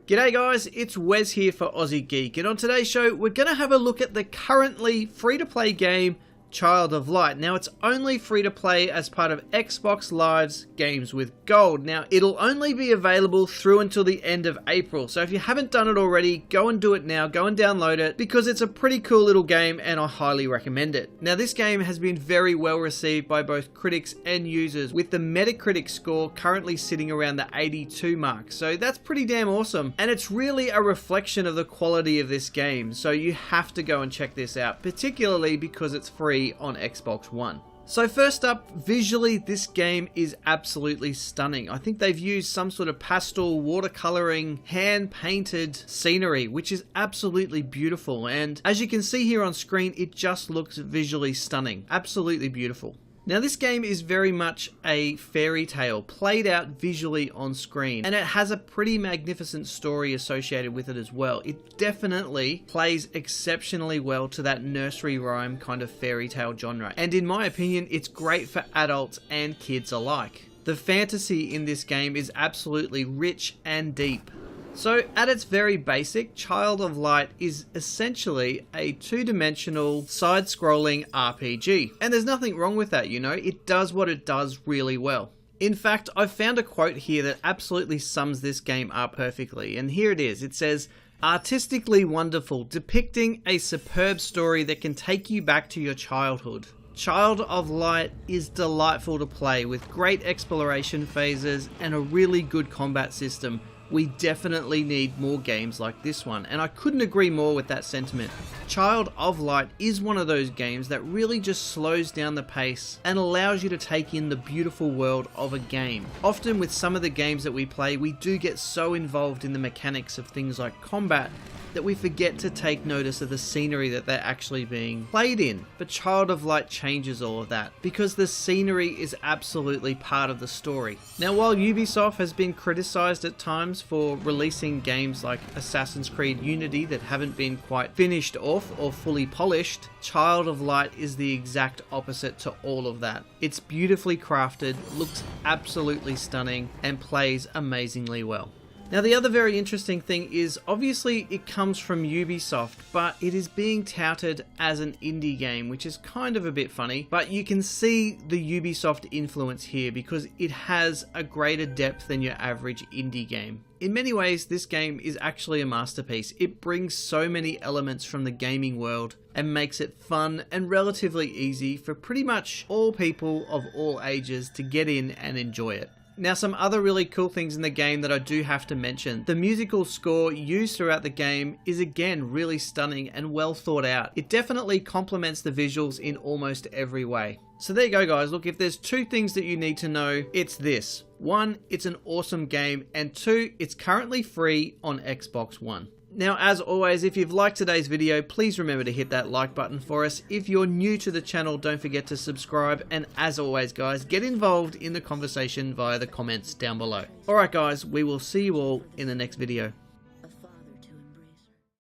G'day guys, it's Wes here for Aussie Geek, and on today's show we're going to have a look at the currently free-to-play game Child of Light. Now it's only free to play as part of Xbox Live's Games with Gold. Now it'll only be available through until the end of April, so if you haven't done it already, go and do it now, go and download it, because it's a pretty cool little game and I highly recommend it. Now this game has been very well received by both critics and users, with the Metacritic score currently sitting around the 82 mark, so that's pretty damn awesome, and it's really a reflection of the quality of this game, so you have to go and check this out, particularly because it's free on Xbox One. So first up, visually this game is absolutely stunning. I think they've used some sort of pastel watercoloring hand painted scenery, which is absolutely beautiful, and as you can see here on screen, it just looks visually stunning. Absolutely beautiful. Now this game is very much a fairy tale played out visually on screen, and it has a pretty magnificent story associated with it as well. It definitely plays exceptionally well to that nursery rhyme kind of fairy tale genre, and in my opinion it's great for adults and kids alike. The fantasy in this game is absolutely rich and deep. So at its very basic, Child of Light is essentially a two-dimensional side-scrolling RPG. And there's nothing wrong with that, you know, it does what it does really well. In fact, I've found a quote here that absolutely sums this game up perfectly, and here it is. It says, "Artistically wonderful, depicting a superb story that can take you back to your childhood. Child of Light is delightful to play with great exploration phases and a really good combat system. We definitely need more games like this one," and I couldn't agree more with that sentiment. Child of Light is one of those games that really just slows down the pace and allows you to take in the beautiful world of a game. Often with some of the games that we play, we do get so involved in the mechanics of things like combat that we forget to take notice of the scenery that they're actually being played in. But Child of Light changes all of that, because the scenery is absolutely part of the story. Now while Ubisoft has been criticized at times for releasing games like Assassin's Creed Unity that haven't been quite finished off or fully polished, Child of Light is the exact opposite to all of that. It's beautifully crafted, looks absolutely stunning, and plays amazingly well. Now the other very interesting thing is, obviously it comes from Ubisoft, but it is being touted as an indie game, which is kind of a bit funny, but you can see the Ubisoft influence here because it has a greater depth than your average indie game. In many ways, this game is actually a masterpiece. It brings so many elements from the gaming world and makes it fun and relatively easy for pretty much all people of all ages to get in and enjoy it. Now some other really cool things in the game that I do have to mention. The musical score used throughout the game is again really stunning and well thought out. It definitely complements the visuals in almost every way. So there you go guys, look, if there's two things that you need to know, it's this. One, it's an awesome game, and two, it's currently free on Xbox One. Now as always, if you've liked today's video, please remember to hit that like button for us. If you're new to the channel, don't forget to subscribe, and as always guys, get involved in the conversation via the comments down below. Alright guys, we will see you all in the next video.